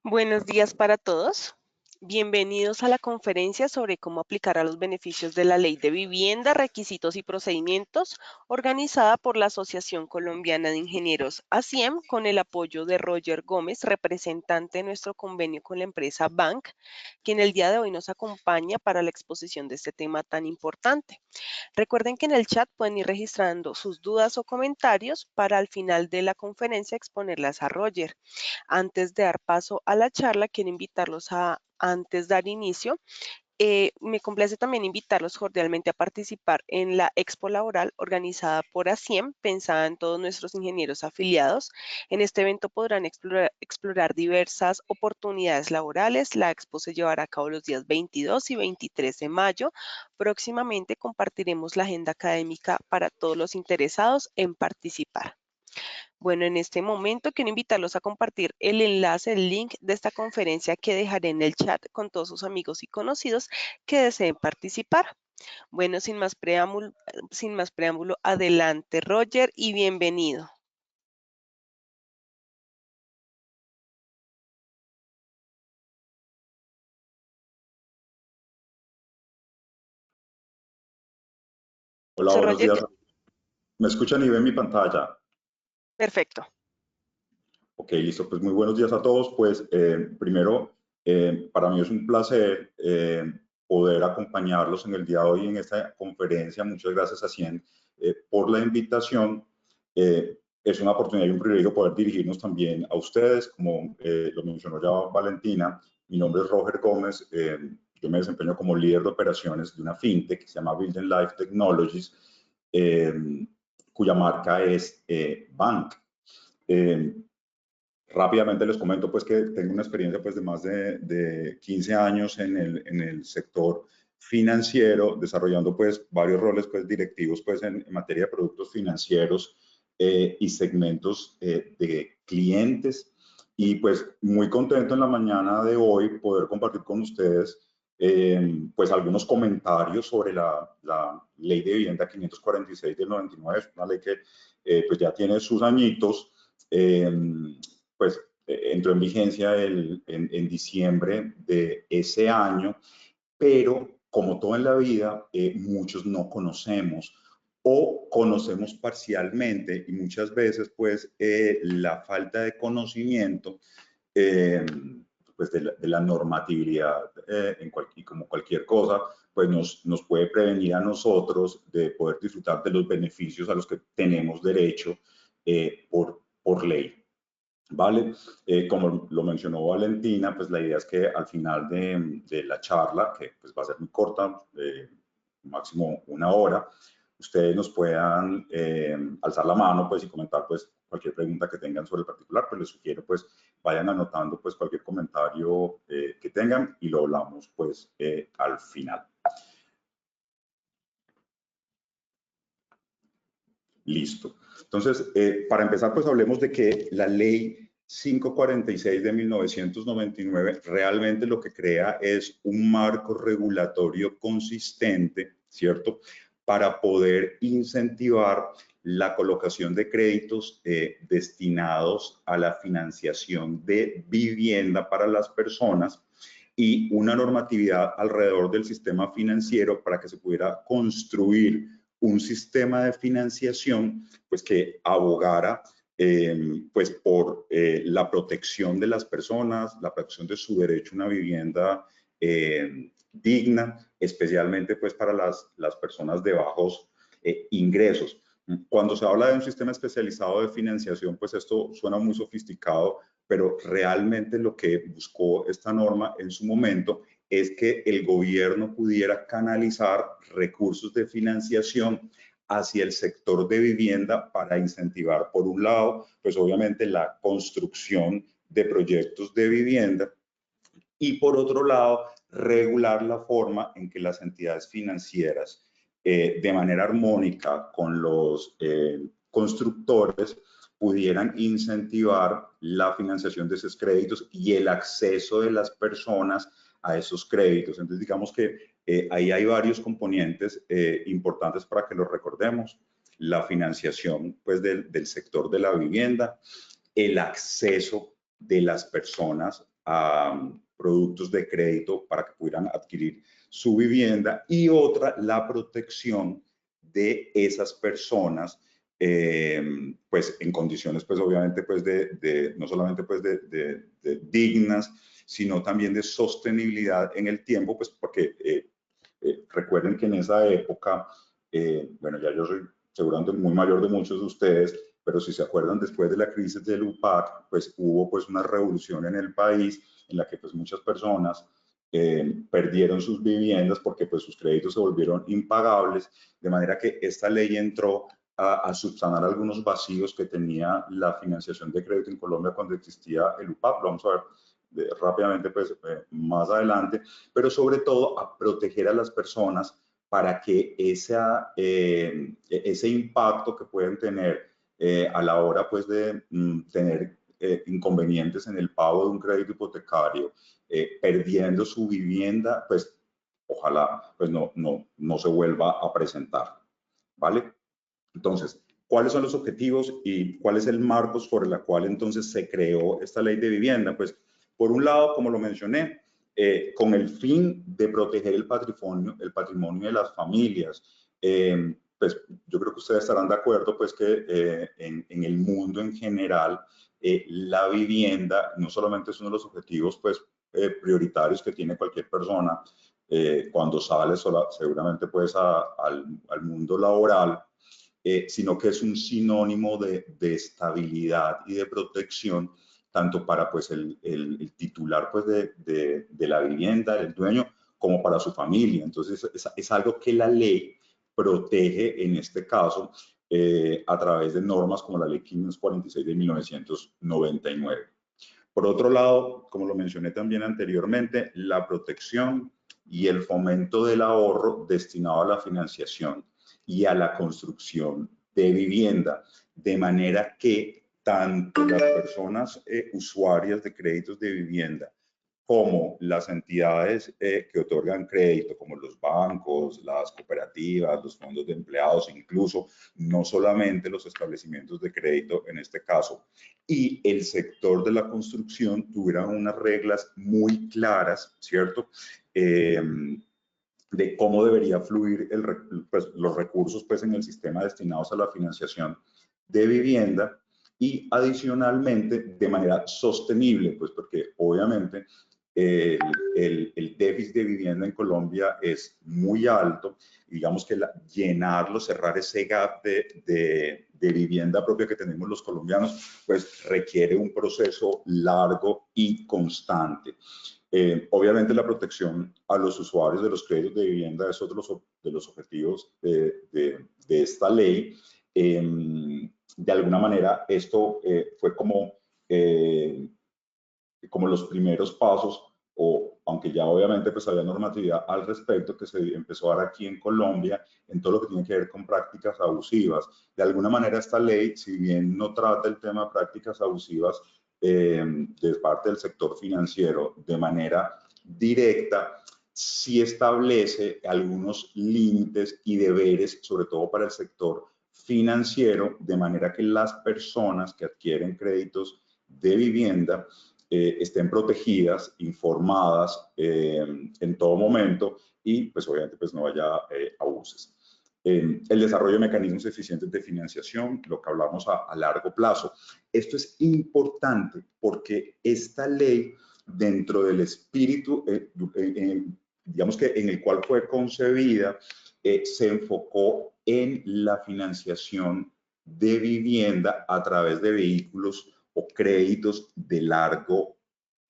Buenos días para todos. Bienvenidos a la conferencia sobre cómo aplicar a los beneficios de la Ley de Vivienda, Requisitos y Procedimientos, organizada por la Asociación Colombiana de Ingenieros ASIEM, con el apoyo de Roger Gómez, representante de nuestro convenio con la empresa Bank, quien el día de hoy nos acompaña para la exposición de este tema tan importante. Recuerden que en el chat pueden ir registrando sus dudas o comentarios para al final de la conferencia exponerlas a Roger. Antes de dar paso a la charla, quiero invitarlos antes de dar inicio, me complace también invitarlos cordialmente a participar en la Expo Laboral organizada por ASIEM, pensada en todos nuestros ingenieros afiliados. En este evento podrán explorar diversas oportunidades laborales. La Expo se llevará a cabo los días 22 y 23 de mayo. Próximamente compartiremos la agenda académica para todos los interesados en participar. Bueno, en este momento quiero invitarlos a compartir el enlace, el link de esta conferencia que dejaré en el chat con todos sus amigos y conocidos que deseen participar. Bueno, sin más preámbulo, adelante Roger y bienvenido. Hola, Soy buenos Roger. días. ¿Me escuchan y ven mi pantalla? Perfecto. Ok, listo. Pues muy buenos días a todos. Pues primero, para mí es un placer poder acompañarlos en el día de hoy en esta conferencia. Muchas gracias a CIEN por la invitación. Es una oportunidad y un privilegio poder dirigirnos también a ustedes. Como lo mencionó ya Valentina, mi nombre es Roger Gómez. Yo me desempeño como líder de operaciones de una fintech que se llama Building Life Technologies, cuya marca es Bank. Rápidamente les comento pues que tengo una experiencia pues de más de 15 años en el sector financiero, desarrollando pues varios roles pues directivos pues en materia de productos financieros y segmentos de clientes, y pues muy contento en la mañana de hoy poder compartir con ustedes pues algunos comentarios sobre la Ley de Vivienda 546 del 99. Es una ley que pues ya tiene sus añitos. Pues entró en vigencia en diciembre de ese año, pero como todo en la vida, muchos no conocemos o conocemos parcialmente, y muchas veces pues la falta de conocimiento pues de la normatividad como cualquier cosa, pues nos puede prevenir a nosotros de poder disfrutar de los beneficios a los que tenemos derecho por ley. ¿Vale? Como lo mencionó Valentina, pues la idea es que al final de la charla, que pues va a ser muy corta, máximo una hora, ustedes nos puedan alzar la mano pues y comentar pues cualquier pregunta que tengan sobre el particular. Pues les sugiero pues vayan anotando pues cualquier comentario que tengan y lo hablamos pues al final. Listo. Entonces, para empezar, pues hablemos de que la ley 546 de 1999 realmente lo que crea es un marco regulatorio consistente, ¿cierto?, para poder incentivar la colocación de créditos destinados a la financiación de vivienda para las personas, y una normatividad alrededor del sistema financiero para que se pudiera construir un sistema de financiación pues que abogara pues por la protección de las personas, la protección de su derecho a una vivienda digna, especialmente pues para las personas de bajos ingresos. Cuando se habla de un sistema especializado de financiación, pues esto suena muy sofisticado, pero realmente lo que buscó esta norma en su momento es que el gobierno pudiera canalizar recursos de financiación hacia el sector de vivienda para incentivar, por un lado, pues obviamente la construcción de proyectos de vivienda y por otro lado, regular la forma en que las entidades financieras, de manera armónica con los constructores, pudieran incentivar la financiación de esos créditos y el acceso de las personas a esos créditos. Entonces, digamos que ahí hay varios componentes importantes para que los recordemos. La financiación pues, del sector de la vivienda, el acceso de las personas a productos de crédito para que pudieran adquirir su vivienda y otra, la protección de esas personas pues en condiciones pues obviamente pues no solamente pues de dignas, sino también de sostenibilidad en el tiempo, pues porque recuerden que en esa época, bueno, ya yo soy seguramente muy mayor de muchos de ustedes, pero si se acuerdan, después de la crisis del UPAC, pues hubo pues una revolución en el país en la que pues muchas personas perdieron sus viviendas porque pues sus créditos se volvieron impagables, de manera que esta ley entró a subsanar algunos vacíos que tenía la financiación de crédito en Colombia cuando existía el UPAC. Lo vamos a ver rápidamente pues más adelante, pero sobre todo a proteger a las personas para que ese impacto que pueden tener a la hora pues de tener inconvenientes en el pago de un crédito hipotecario, perdiendo su vivienda, pues ojalá pues no se vuelva a presentar, ¿vale? Entonces, ¿cuáles son los objetivos y cuál es el marco sobre el cual entonces se creó esta ley de vivienda? Pues, por un lado, como lo mencioné, con el fin de proteger el patrimonio de las familias. Pues yo creo que ustedes estarán de acuerdo pues que en el mundo en general la vivienda no solamente es uno de los objetivos pues prioritarios que tiene cualquier persona cuando sale seguramente pues al mundo laboral, sino que es un sinónimo de estabilidad y de protección, tanto para pues, el titular pues, de la vivienda, el dueño, como para su familia. Entonces, es algo que la ley protege en este caso a través de normas como la Ley 546 de 1999. Por otro lado, como lo mencioné también anteriormente, la protección y el fomento del ahorro destinado a la financiación y a la construcción de vivienda, de manera que tanto las personas usuarias de créditos de vivienda como las entidades que otorgan crédito, como los bancos, las cooperativas, los fondos de empleados, incluso no solamente los establecimientos de crédito en este caso, y el sector de la construcción tuvieran unas reglas muy claras, ¿cierto? De cómo debería fluir pues, los recursos pues, en el sistema destinados a la financiación de vivienda y adicionalmente de manera sostenible, pues porque obviamente el déficit de vivienda en Colombia es muy alto. Digamos que llenarlo, cerrar ese gap de vivienda propia que tenemos los colombianos, pues requiere un proceso largo y constante. Obviamente la protección a los usuarios de los créditos de vivienda es otro de los objetivos de esta ley. De alguna manera esto fue como los primeros pasos, o aunque ya obviamente pues había normatividad al respecto que se empezó a dar aquí en Colombia en todo lo que tiene que ver con prácticas abusivas. De alguna manera esta ley, si bien no trata el tema de prácticas abusivas de parte del sector financiero de manera directa, sí establece algunos límites y deberes, sobre todo para el sector financiero, de manera que las personas que adquieren créditos de vivienda estén protegidas, informadas en todo momento y pues obviamente pues no haya abusos. El desarrollo de mecanismos eficientes de financiación, lo que hablamos a largo plazo. Esto es importante porque esta ley, dentro del espíritu, digamos que en el cual fue concebida, se enfocó en la financiación de vivienda a través de vehículos o créditos de largo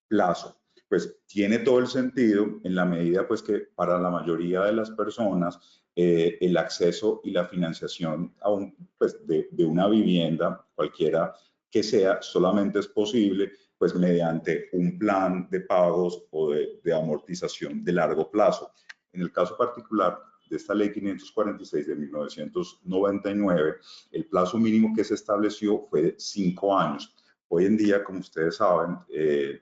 plazo. Pues tiene todo el sentido en la medida pues que para la mayoría de las personas el acceso y la financiación a pues de una vivienda, cualquiera que sea, solamente es posible pues mediante un plan de pagos o de amortización de largo plazo. En el caso particular de esta ley 546 de 1999, el plazo mínimo que se estableció fue de 5 años. Hoy en día, como ustedes saben,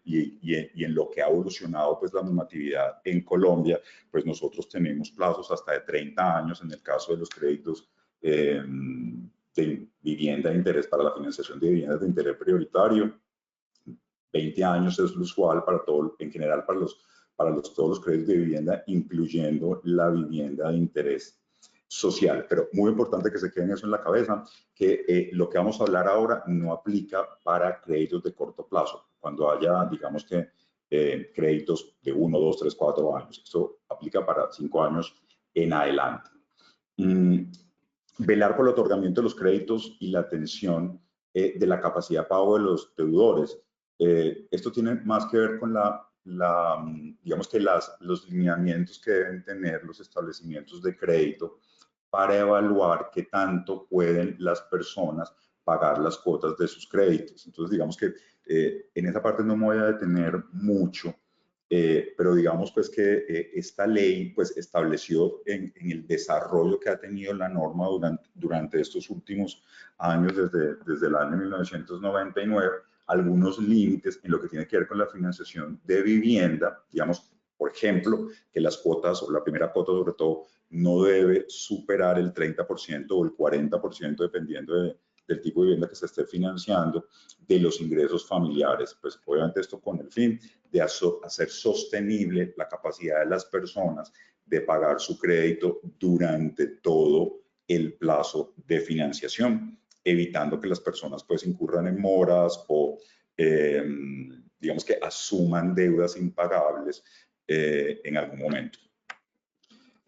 y en lo que ha evolucionado pues la normatividad en Colombia, pues nosotros tenemos plazos hasta de 30 años en el caso de los créditos de vivienda de interés para la financiación de viviendas de interés prioritario. 20 años es lo usual para todo, en general todos los créditos de vivienda, incluyendo la vivienda de interés social. Pero muy importante que se queden eso en la cabeza, que lo que vamos a hablar ahora no aplica para créditos de corto plazo. Cuando haya, digamos que, créditos de 1, 2, 3, 4 años. Esto aplica para 5 años en adelante. Velar por el otorgamiento de los créditos y la atención de la capacidad de pago de los deudores. Esto tiene más que ver con digamos que los lineamientos que deben tener los establecimientos de crédito para evaluar qué tanto pueden las personas pagar las cuotas de sus créditos. Entonces, digamos que en esa parte no me voy a detener mucho, pero digamos pues que esta ley pues estableció en el desarrollo que ha tenido la norma durante estos últimos años, desde el año 1999, algunos límites en lo que tiene que ver con la financiación de vivienda, digamos, por ejemplo, que las cuotas o la primera cuota sobre todo no debe superar el 30% o el 40% dependiendo del tipo de vivienda que se esté financiando, de los ingresos familiares. Pues obviamente esto con el fin de hacer sostenible la capacidad de las personas de pagar su crédito durante todo el plazo de financiación, evitando que las personas pues incurran en moras o digamos que asuman deudas impagables en algún momento.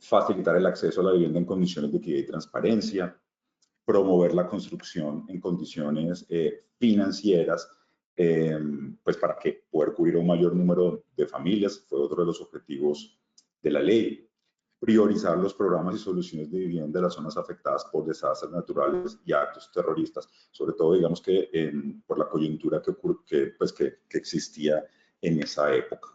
Facilitar el acceso a la vivienda en condiciones de equidad y transparencia, promover la construcción en condiciones financieras, pues para que poder cubrir un mayor número de familias, fue otro de los objetivos de la ley. Priorizar los programas y soluciones de vivienda de las zonas afectadas por desastres naturales y actos terroristas, sobre todo digamos que por la coyuntura que existía en esa época.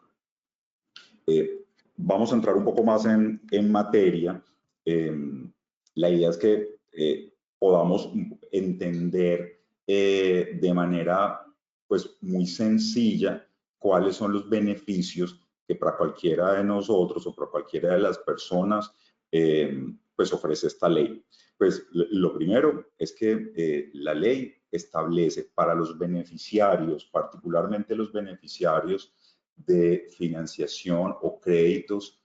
Vamos a entrar un poco más en materia. La idea es que podamos entender de manera pues muy sencilla cuáles son los beneficios que para cualquiera de nosotros o para cualquiera de las personas pues ofrece esta ley. Pues lo primero es que la ley establece para los beneficiarios, particularmente los beneficiarios de financiación o créditos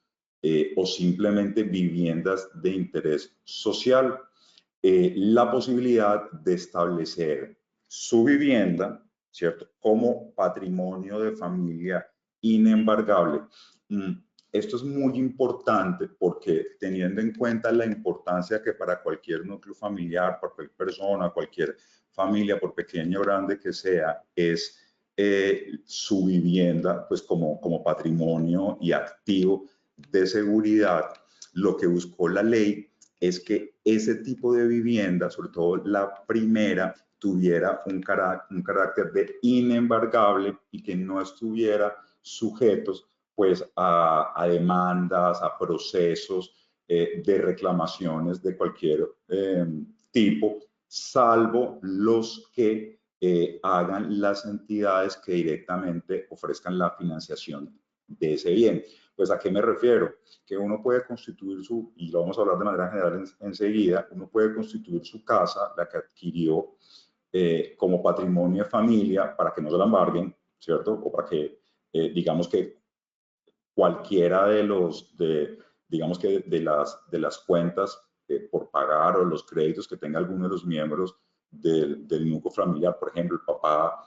o simplemente viviendas de interés social, la posibilidad de establecer su vivienda, ¿cierto?, como patrimonio de familia inembargable. Esto es muy importante porque teniendo en cuenta la importancia que para cualquier núcleo familiar, para cualquier persona, cualquier familia, por pequeña o grande que sea, es su vivienda pues como patrimonio y activo de seguridad. Lo que buscó la ley es que ese tipo de vivienda, sobre todo la primera, tuviera un carácter de inembargable y que no estuviera sujetos pues a demandas, a procesos de reclamaciones de cualquier tipo, salvo los que hagan las entidades que directamente ofrezcan la financiación de ese bien. Pues, ¿a qué me refiero? Que uno puede constituir y lo vamos a hablar de manera general enseguida, uno puede constituir su casa, la que adquirió, como patrimonio de familia para que no se la embarguen, ¿cierto? O para que, digamos que cualquiera digamos que de las cuentas por pagar o los créditos que tenga alguno de los miembros del núcleo familiar, por ejemplo, el papá,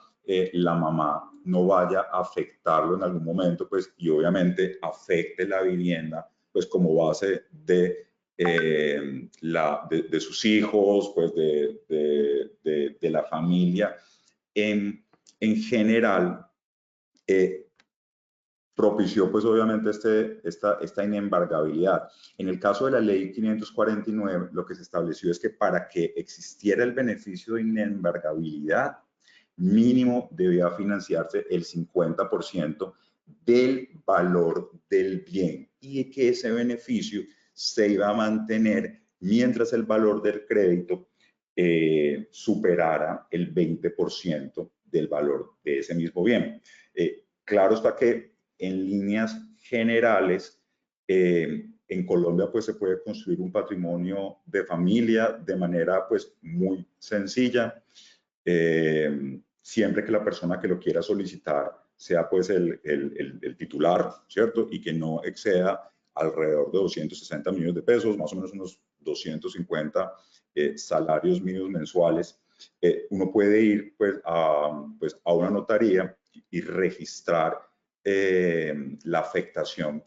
la mamá, no vaya a afectarlo en algún momento, pues, y obviamente afecte la vivienda, pues, como base de sus hijos, pues de la familia. En general, propició pues obviamente esta inembargabilidad. En el caso de la ley 549, lo que se estableció es que para que existiera el beneficio de inembargabilidad, mínimo debía financiarse el 50% del valor del bien y que ese beneficio se iba a mantener mientras el valor del crédito superara el 20% del valor de ese mismo bien. Claro está que en líneas generales, en Colombia pues se puede construir un patrimonio de familia de manera pues muy sencilla, siempre que la persona que lo quiera solicitar sea pues el titular, ¿cierto? Y que no exceda alrededor de 260 millones de pesos, más o menos unos 250 salarios mínimos mensuales. Uno puede ir pues a una notaría y registrar la afectación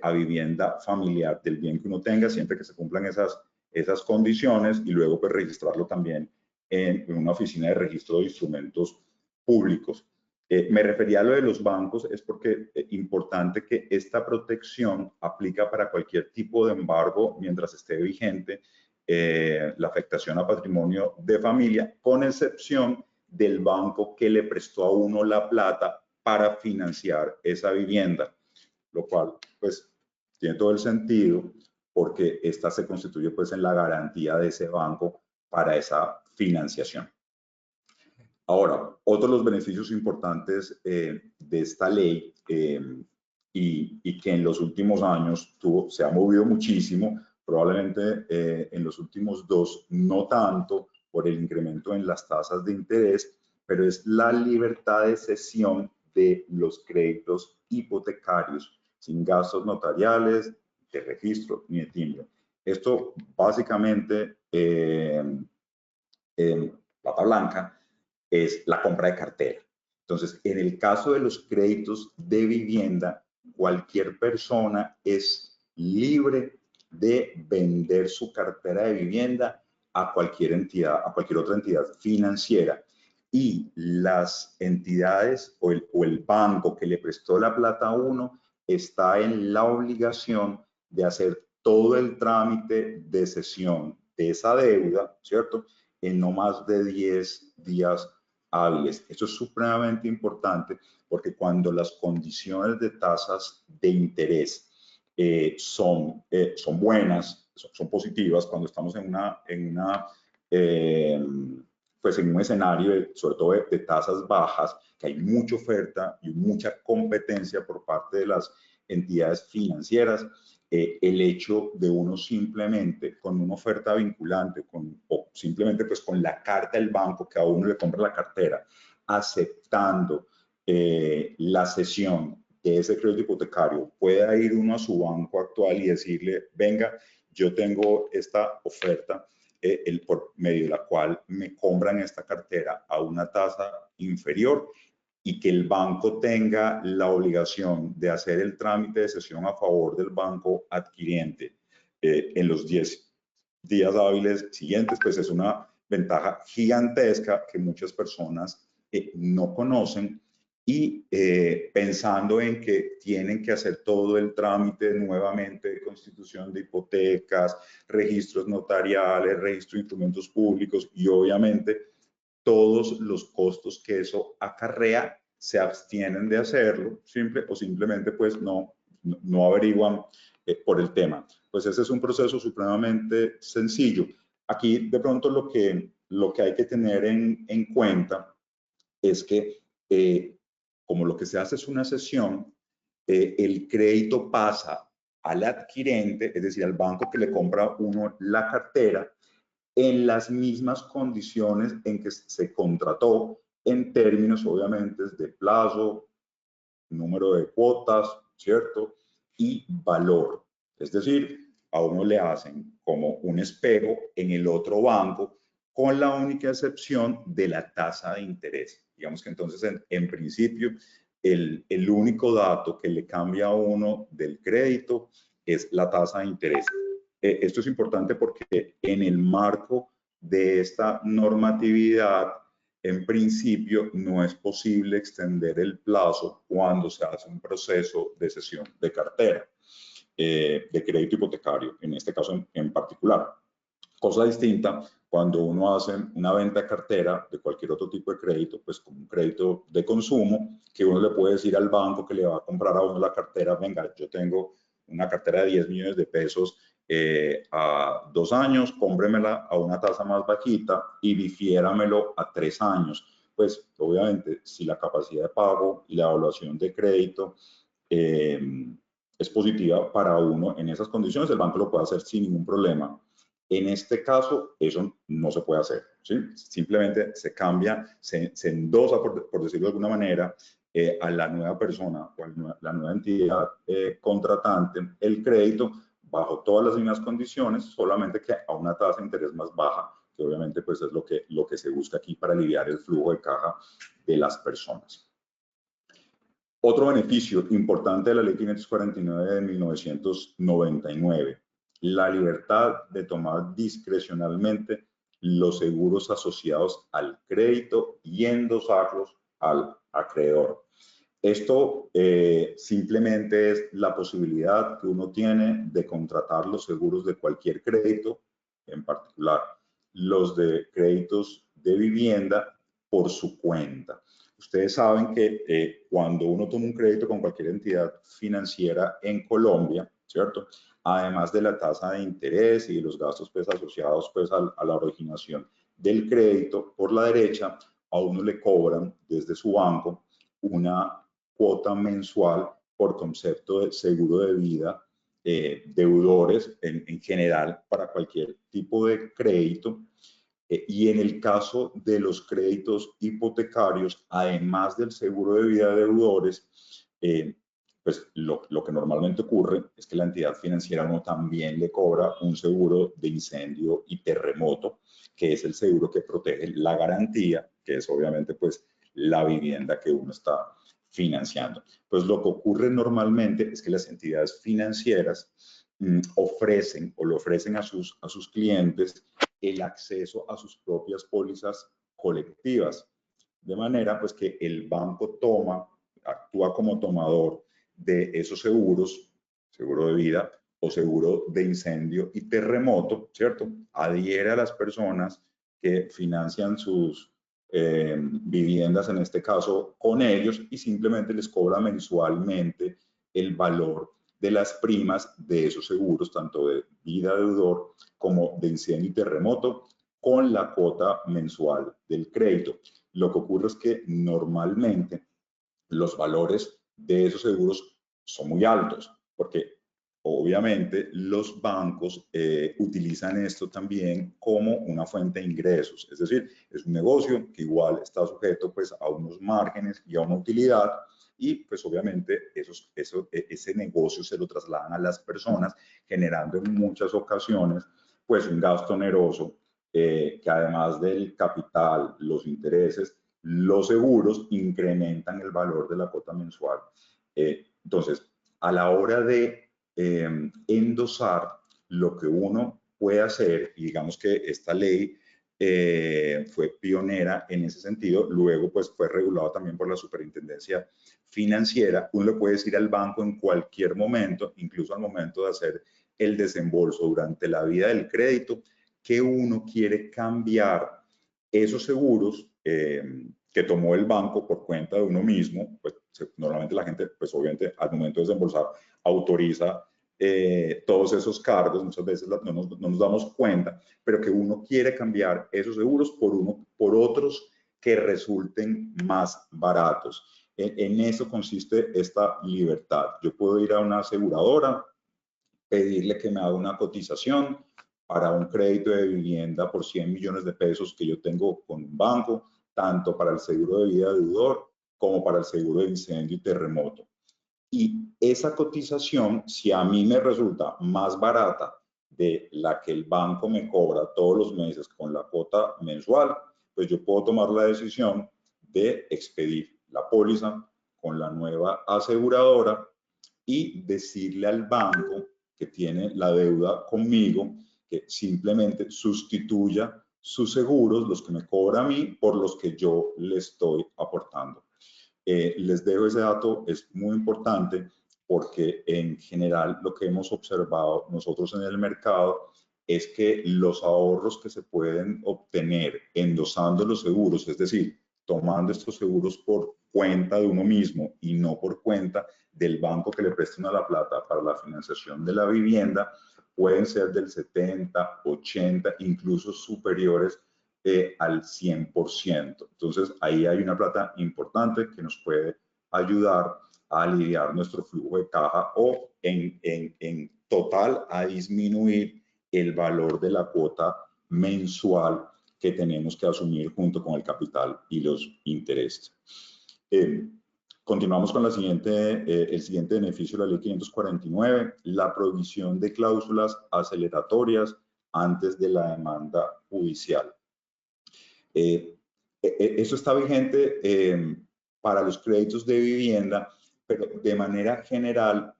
a vivienda familiar del bien que uno tenga, siempre que se cumplan esas condiciones, y luego pues registrarlo también en una oficina de registro de instrumentos públicos. Me refería a lo de los bancos, es porque es importante que esta protección aplica para cualquier tipo de embargo mientras esté vigente la afectación a patrimonio de familia, con excepción del banco que le prestó a uno la plata para financiar esa vivienda, lo cual pues tiene todo el sentido porque esta se constituye pues en la garantía de ese banco para esa financiación. Ahora, otros de los beneficios importantes de esta ley y que en los últimos años se ha movido muchísimo, probablemente en los últimos 2 no tanto por el incremento en las tasas de interés, pero es la libertad de cesión de los créditos hipotecarios sin gastos notariales, de registro ni de timbre. Esto básicamente, plata blanca, es la compra de cartera. Entonces, en el caso de los créditos de vivienda, cualquier persona es libre de vender su cartera de vivienda a cualquier entidad, a cualquier otra entidad financiera. Y las entidades o el banco que le prestó la plata a uno está en la obligación de hacer todo el trámite de cesión de esa deuda, ¿cierto?, en no más de 10 días hábiles. Esto es supremamente importante porque cuando las condiciones de tasas de interés son buenas, son positivas, cuando estamos pues en un escenario sobre todo de tasas bajas, que hay mucha oferta y mucha competencia por parte de las entidades financieras, el hecho de uno simplemente con una oferta vinculante o simplemente pues con la carta del banco que a uno le compra la cartera, aceptando la cesión de ese crédito hipotecario, pueda ir uno a su banco actual y decirle, venga, yo tengo esta oferta por medio de la cual me compran esta cartera a una tasa inferior, y que el banco tenga la obligación de hacer el trámite de cesión a favor del banco adquiriente en los 10 días hábiles siguientes, pues es una ventaja gigantesca que muchas personas no conocen, y pensando en que tienen que hacer todo el trámite nuevamente de constitución de hipotecas, registros notariales, registro de instrumentos públicos y obviamente todos los costos que eso acarrea, se abstienen de hacerlo o simplemente pues no averiguan por el tema. Pues ese es un proceso supremamente sencillo. Aquí de pronto lo que hay que tener en cuenta es que como lo que se hace es una cesión, el crédito pasa al adquirente, es decir, al banco que le compra uno la cartera, en las mismas condiciones en que se contrató, en términos obviamente de plazo, número de cuotas, ¿cierto? Y valor. Es decir, a uno le hacen como un espejo en el otro banco, con la única excepción de la tasa de interés. Digamos que entonces, en principio, el único dato que le cambia a uno del crédito es la tasa de interés. Esto es importante porque en el marco de esta normatividad, en principio, no es posible extender el plazo cuando se hace un proceso de cesión de cartera, de crédito hipotecario, en este caso en particular. Cosa distinta cuando uno hace una venta de cartera de cualquier otro tipo de crédito, pues como un crédito de consumo, que uno le puede decir al banco que le va a comprar a uno la cartera, venga, yo tengo una cartera de 10 millones de pesos a 2 años, cómpremela a una tasa más bajita y difiéramelo a 3 años. Pues obviamente, si la capacidad de pago y la evaluación de crédito es positiva para uno en esas condiciones, el banco lo puede hacer sin ningún problema. En este caso, eso no se puede hacer, ¿sí? Simplemente se cambia, se endosa, por decirlo de alguna manera, a la nueva persona o a la nueva entidad contratante el crédito bajo todas las mismas condiciones, solamente que a una tasa de interés más baja, que obviamente pues es lo que se busca aquí para aliviar el flujo de caja de las personas. Otro beneficio importante de la Ley 549 de 1999, la libertad de tomar discrecionalmente los seguros asociados al crédito y endosarlos al acreedor. Esto simplemente es la posibilidad que uno tiene de contratar los seguros de cualquier crédito, en particular los de créditos de vivienda, por su cuenta. Ustedes saben que cuando uno toma un crédito con cualquier entidad financiera en Colombia, ¿cierto? Además de la tasa de interés y de los gastos pues, asociados pues, a la originación del crédito, por la derecha, a uno le cobran desde su banco una cuota mensual por concepto de seguro de vida, deudores en general para cualquier tipo de crédito. Y en el caso de los créditos hipotecarios, además del seguro de vida de deudores, pues lo que normalmente ocurre es que la entidad financiera no también le cobra un seguro de incendio y terremoto, que es el seguro que protege la garantía, que es obviamente pues la vivienda que uno está financiando. Pues lo que ocurre normalmente es que las entidades financieras ofrecen o le ofrecen a sus clientes el acceso a sus propias pólizas colectivas, de manera pues que el banco actúa como tomador de esos seguros, seguro de vida o seguro de incendio y terremoto, ¿cierto? Adhiere a las personas que financian sus viviendas, en este caso, con ellos y simplemente les cobra mensualmente el valor de las primas de esos seguros, tanto de vida deudor como de incendio y terremoto, con la cuota mensual del crédito. Lo que ocurre es que normalmente los valores de esos seguros son muy altos, porque obviamente los bancos utilizan esto también como una fuente de ingresos, es decir, es un negocio que igual está sujeto pues a unos márgenes y a una utilidad, y pues obviamente ese negocio se lo trasladan a las personas, generando en muchas ocasiones pues un gasto oneroso que además del capital, los intereses, los seguros incrementan el valor de la cuota mensual. Entonces, a la hora de endosar, lo que uno puede hacer, y digamos que esta ley fue pionera en ese sentido, luego pues fue regulado también por la Superintendencia Financiera, uno le puede decir al banco en cualquier momento, incluso al momento de hacer el desembolso durante la vida del crédito, que uno quiere cambiar esos seguros que tomó el banco por cuenta de uno mismo. Pues normalmente la gente, pues obviamente al momento de desembolsar, autoriza todos esos cargos, muchas veces no nos damos cuenta, pero que uno quiere cambiar esos seguros por otros que resulten más baratos. En eso consiste esta libertad. Yo puedo ir a una aseguradora, pedirle que me haga una cotización para un crédito de vivienda por 100 millones de pesos que yo tengo con un banco, tanto para el seguro de vida deudor como para el seguro de incendio y terremoto. Y esa cotización, si a mí me resulta más barata de la que el banco me cobra todos los meses con la cuota mensual, pues yo puedo tomar la decisión de expedir la póliza con la nueva aseguradora y decirle al banco que tiene la deuda conmigo que simplemente sustituya sus seguros, los que me cobra a mí, por los que yo le estoy aportando. Les dejo ese dato, es muy importante porque en general lo que hemos observado nosotros en el mercado es que los ahorros que se pueden obtener endosando los seguros, es decir, tomando estos seguros por cuenta de uno mismo y no por cuenta del banco que le presta la plata para la financiación de la vivienda, pueden ser del 70, 80, incluso superiores al 100%. Entonces, ahí hay una plata importante que nos puede ayudar a aliviar nuestro flujo de caja o en total a disminuir el valor de la cuota mensual que tenemos que asumir junto con el capital y los intereses. Continuamos con el siguiente beneficio de la ley 549, la provisión de cláusulas aceleratorias antes de la demanda judicial. Eso está vigente para los créditos de vivienda, pero de manera general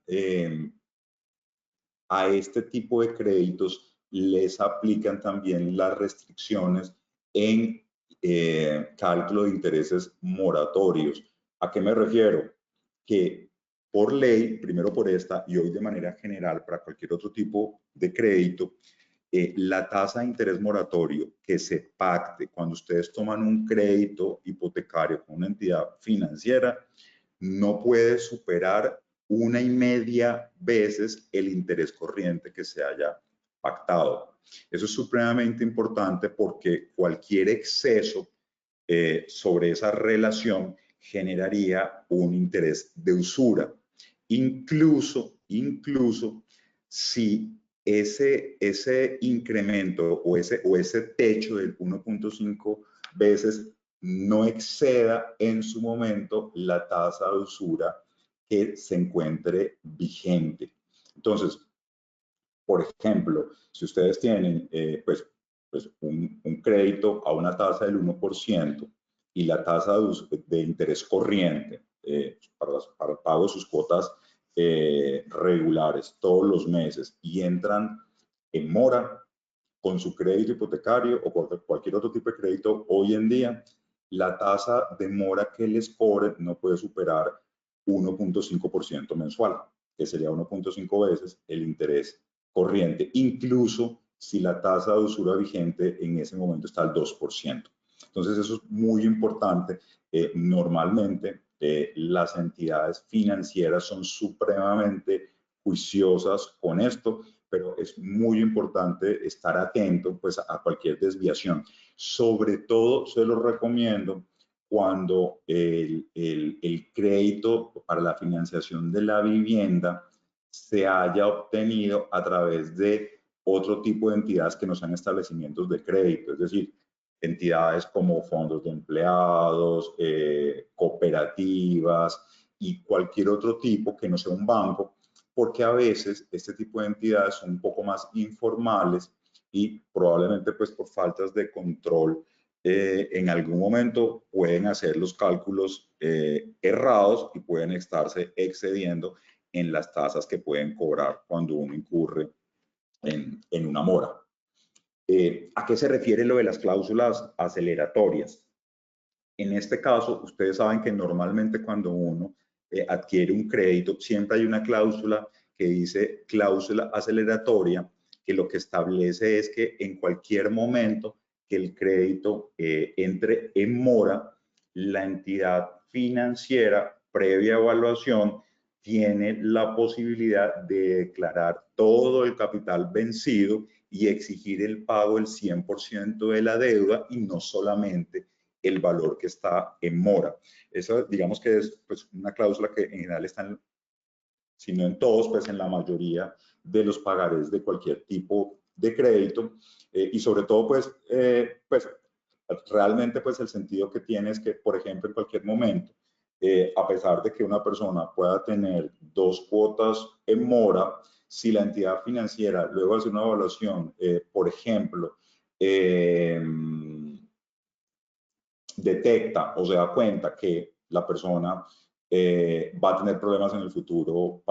a este tipo de créditos les aplican también las restricciones en cálculo de intereses moratorios. ¿A qué me refiero? Que por ley, primero por esta y hoy de manera general para cualquier otro tipo de crédito, la tasa de interés moratorio que se pacte cuando ustedes toman un crédito hipotecario con una entidad financiera no puede superar 1,5 veces el interés corriente que se haya pactado. Eso es supremamente importante porque cualquier exceso sobre esa relación generaría un interés de usura. Incluso si ese incremento o ese techo del 1.5 veces no exceda en su momento la tasa de usura que se encuentre vigente. Entonces, por ejemplo, si ustedes tienen pues un crédito a una tasa del 1% y la tasa de interés corriente para el pago de sus cuotas regulares todos los meses y entran en mora con su crédito hipotecario o cualquier otro tipo de crédito hoy en día, la tasa de mora que les cobre no puede superar 1.5% mensual, que sería 1.5 veces el interés corriente, incluso si la tasa de usura vigente en ese momento está al 2%. Entonces, eso es muy importante. Normalmente, las entidades financieras son supremamente juiciosas con esto, pero es muy importante estar atento pues, a cualquier desviación. Sobre todo, se lo recomiendo cuando el crédito para la financiación de la vivienda se haya obtenido a través de otro tipo de entidades que no sean establecimientos de crédito, es decir, entidades como fondos de empleados, cooperativas y cualquier otro tipo que no sea un banco, porque a veces este tipo de entidades son un poco más informales y probablemente pues por faltas de control en algún momento pueden hacer los cálculos errados y pueden estarse excediendo en las tasas que pueden cobrar cuando uno incurre en una mora. ¿A qué se refiere lo de las cláusulas aceleratorias? En este caso, ustedes saben que normalmente cuando uno adquiere un crédito, siempre hay una cláusula que dice cláusula aceleratoria, que lo que establece es que en cualquier momento que el crédito entre en mora, la entidad financiera, previa evaluación, tiene la posibilidad de declarar todo el capital vencido y exigir el pago del 100% de la deuda y no solamente el valor que está en mora. Eso digamos que es pues, una cláusula que en general está, si no en todos, pues en la mayoría de los pagarés de cualquier tipo de crédito y sobre todo pues realmente pues el sentido que tiene es que, por ejemplo, en cualquier momento a pesar de que una persona pueda tener 2 cuotas en mora, si la entidad financiera luego hace una evaluación, por ejemplo, detecta o se da cuenta que la persona va a tener problemas en el futuro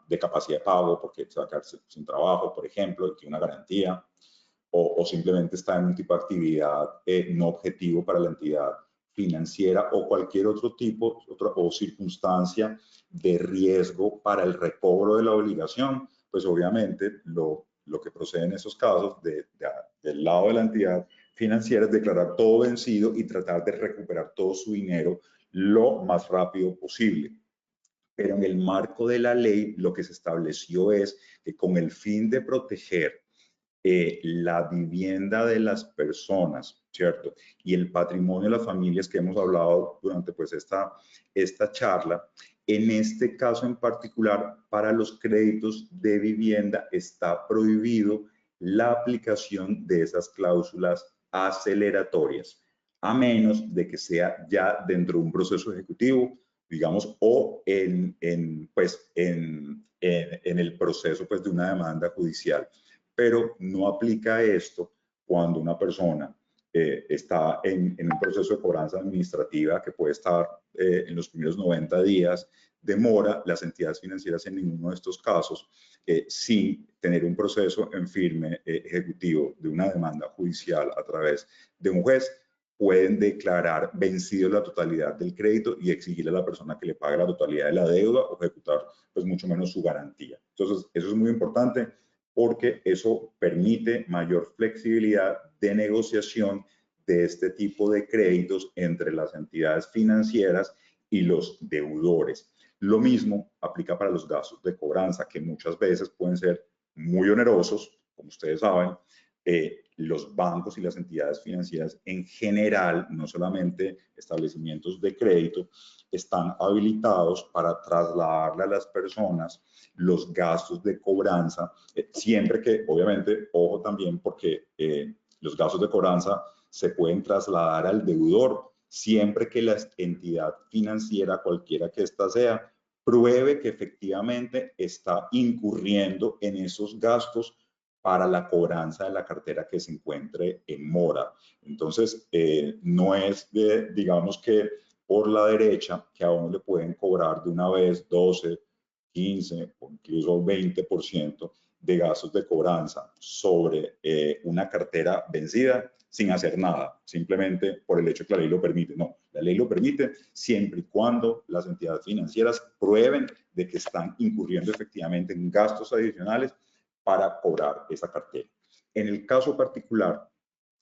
de capacidad de pago porque se va a quedar sin trabajo, por ejemplo, y tiene una garantía, o simplemente está en un tipo de actividad no objetivo para la entidad financiera o cualquier otro tipo o circunstancia de riesgo para el recobro de la obligación, pues obviamente lo que procede en esos casos del lado de la entidad financiera es declarar todo vencido y tratar de recuperar todo su dinero lo más rápido posible. Pero en el marco de la ley lo que se estableció es que con el fin de proteger la vivienda de las personas, ¿cierto? Y el patrimonio de las familias que hemos hablado durante pues esta charla, en este caso en particular, para los créditos de vivienda está prohibido la aplicación de esas cláusulas aceleratorias, a menos de que sea ya dentro de un proceso ejecutivo, digamos, o en el proceso pues, de una demanda judicial. Pero no aplica esto cuando una persona está en un proceso de cobranza administrativa que puede estar en los primeros 90 días de mora. Las entidades financieras en ninguno de estos casos, sin tener un proceso en firme ejecutivo de una demanda judicial a través de un juez, pueden declarar vencido la totalidad del crédito y exigirle a la persona que le pague la totalidad de la deuda o ejecutar pues mucho menos su garantía. Entonces, eso es muy importante porque eso permite mayor flexibilidad de negociación de este tipo de créditos entre las entidades financieras y los deudores. Lo mismo aplica para los gastos de cobranza, que muchas veces pueden ser muy onerosos, como ustedes saben. Los bancos y las entidades financieras en general, no solamente establecimientos de crédito, están habilitados para trasladarle a las personas los gastos de cobranza, siempre que, obviamente, ojo también, porque los gastos de cobranza se pueden trasladar al deudor, siempre que la entidad financiera, cualquiera que ésta sea, pruebe que efectivamente está incurriendo en esos gastos para la cobranza de la cartera que se encuentre en mora. Entonces, no es digamos que por la derecha que a uno le pueden cobrar de una vez 12, 15 o incluso 20% de gastos de cobranza sobre una cartera vencida sin hacer nada, simplemente por el hecho que la ley lo permite. No, la ley lo permite siempre y cuando las entidades financieras prueben de que están incurriendo efectivamente en gastos adicionales para cobrar esa cartera. En el caso particular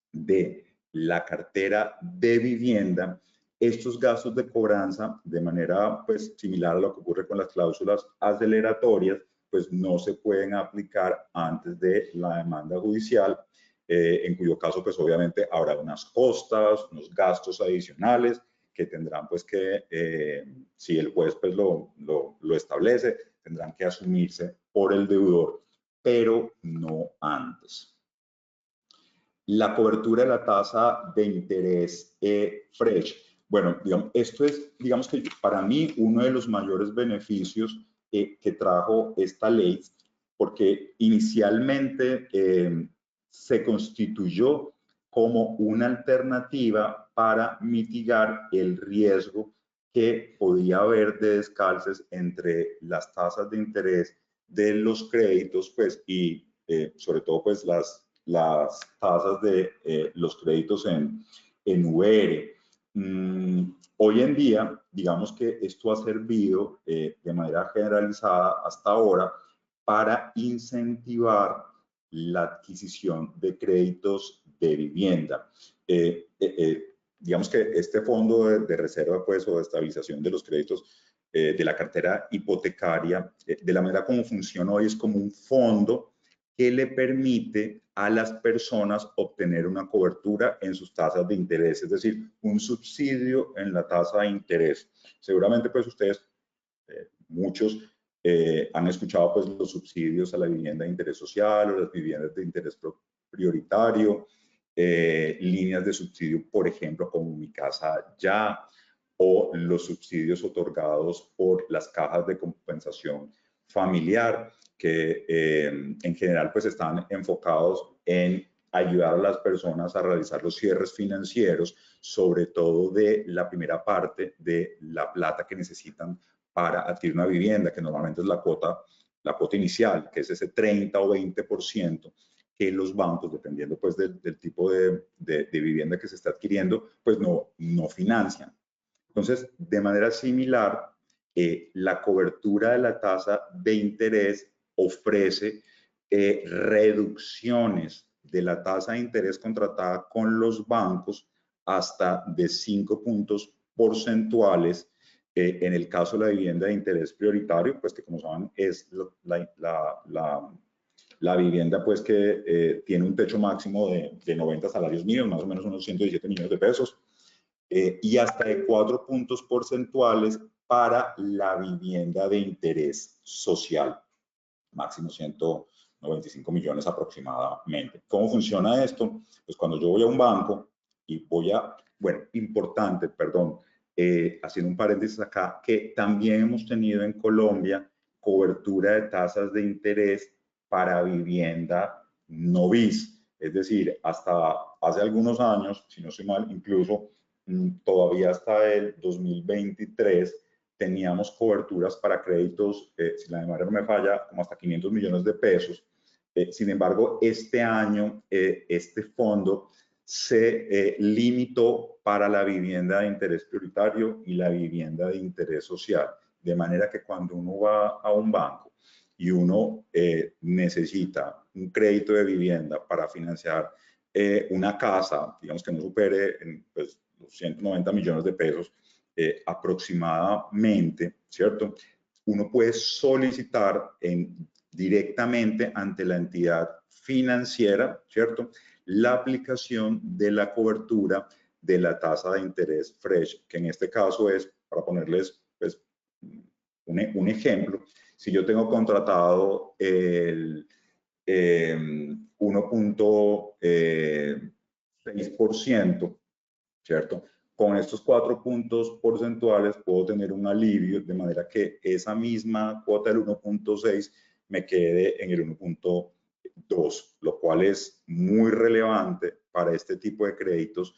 de la cartera de vivienda, estos gastos de cobranza, de manera pues similar a lo que ocurre con las cláusulas aceleratorias, pues no se pueden aplicar antes de la demanda judicial, en cuyo caso pues obviamente habrá unas costas, unos gastos adicionales que tendrán pues que, si el juez pues lo establece, tendrán que asumirse por el deudor, pero no antes. La cobertura de la tasa de interés fresh. Bueno, digamos, esto es, digamos que para mí, uno de los mayores beneficios que trajo esta ley, porque inicialmente se constituyó como una alternativa para mitigar el riesgo que podía haber de descalces entre las tasas de interés de los créditos, pues, y sobre todo, pues, las tasas de los créditos en VR. Hoy en día, digamos que esto ha servido de manera generalizada hasta ahora para incentivar la adquisición de créditos de vivienda. Digamos que este fondo de reserva pues, o de estabilización de los créditos de la cartera hipotecaria, de la manera como funciona hoy, es como un fondo que le permite a las personas obtener una cobertura en sus tasas de interés, es decir, un subsidio en la tasa de interés. Seguramente pues ustedes, muchos, han escuchado pues los subsidios a la vivienda de interés social o las viviendas de interés prioritario, líneas de subsidio, por ejemplo, como Mi Casa Ya, o los subsidios otorgados por las cajas de compensación familiar, que en general pues están enfocados en ayudar a las personas a realizar los cierres financieros, sobre todo de la primera parte de la plata que necesitan para adquirir una vivienda, que normalmente es la cuota inicial, que es ese 30 o 20% que los bancos, dependiendo pues del tipo de vivienda que se está adquiriendo, pues no financian. Entonces, de manera similar, la cobertura de la tasa de interés ofrece reducciones de la tasa de interés contratada con los bancos hasta de 5 puntos porcentuales en el caso de la vivienda de interés prioritario, pues que como saben es la vivienda pues que tiene un techo máximo de 90 salarios mínimos, más o menos unos 117 millones de pesos, y hasta de 4 puntos porcentuales para la vivienda de interés social, máximo 195 millones aproximadamente. ¿Cómo funciona esto? Pues cuando yo voy a un banco y importante, perdón, haciendo un paréntesis acá, que también hemos tenido en Colombia cobertura de tasas de interés para vivienda no bis. Es decir, hasta hace algunos años, si no estoy mal, incluso todavía hasta el 2023, teníamos coberturas para créditos, si la memoria no me falla, como hasta 500 millones de pesos. Sin embargo, este año, este fondo se limitó para la vivienda de interés prioritario y la vivienda de interés social. De manera que cuando uno va a un banco y uno necesita un crédito de vivienda para financiar una casa, digamos que no supere pues, los 190 millones de pesos aproximadamente, ¿cierto? Uno puede solicitar directamente ante la entidad financiera, ¿cierto? La aplicación de la cobertura de la tasa de interés fresh, que en este caso es, para ponerles pues, un ejemplo, si yo tengo contratado el 1.6%, ¿cierto? Con estos 4 puntos porcentuales puedo tener un alivio de manera que esa misma cuota del 1.6 me quede en el 1.2, lo cual es muy relevante para este tipo de créditos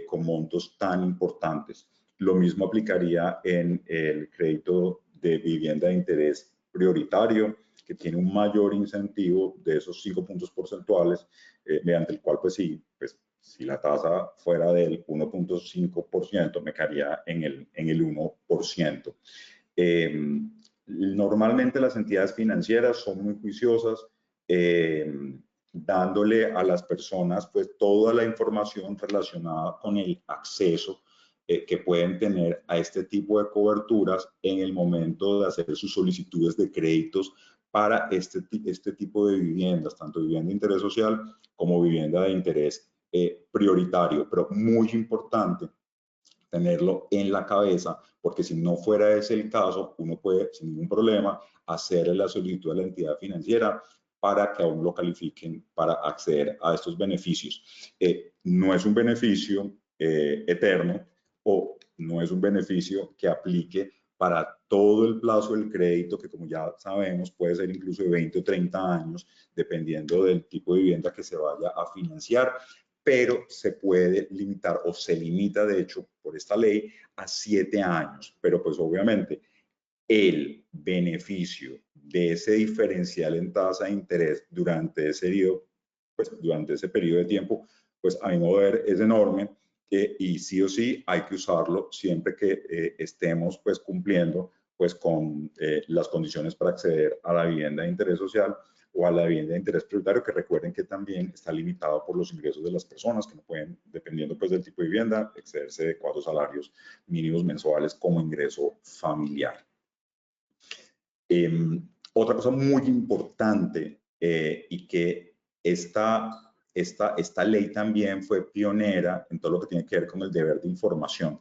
con montos tan importantes. Lo mismo aplicaría en el crédito de vivienda de interés prioritario, que tiene un mayor incentivo de esos 5 puntos porcentuales, mediante el cual, pues sí, pues si la tasa fuera del 1.5%, me quedaría en el 1%. Normalmente las entidades financieras son muy juiciosas, dándole a las personas pues toda la información relacionada con el acceso que pueden tener a este tipo de coberturas en el momento de hacer sus solicitudes de créditos para este tipo de viviendas, tanto vivienda de interés social como vivienda de interés prioritario, pero muy importante tenerlo en la cabeza, porque si no fuera ese el caso, uno puede sin ningún problema hacerle la solicitud a la entidad financiera para que a uno lo califiquen para acceder a estos beneficios. No es un beneficio eterno o no es un beneficio que aplique para todo el plazo del crédito, que como ya sabemos puede ser incluso de 20 o 30 años, dependiendo del tipo de vivienda que se vaya a financiar, pero se puede limitar o se limita de hecho por esta ley a 7 años, pero pues obviamente el beneficio de ese diferencial en tasa de interés durante ese periodo de tiempo, pues a mi modo de ver es enorme, y sí o sí hay que usarlo siempre que estemos pues cumpliendo pues con las condiciones para acceder a la vivienda de interés social o a la vivienda de interés prioritario, que recuerden que también está limitado por los ingresos de las personas, que no pueden, dependiendo pues del tipo de vivienda, excederse de 4 salarios mínimos mensuales como ingreso familiar. Otra cosa muy importante y que esta ley también fue pionera en todo lo que tiene que ver con el deber de información,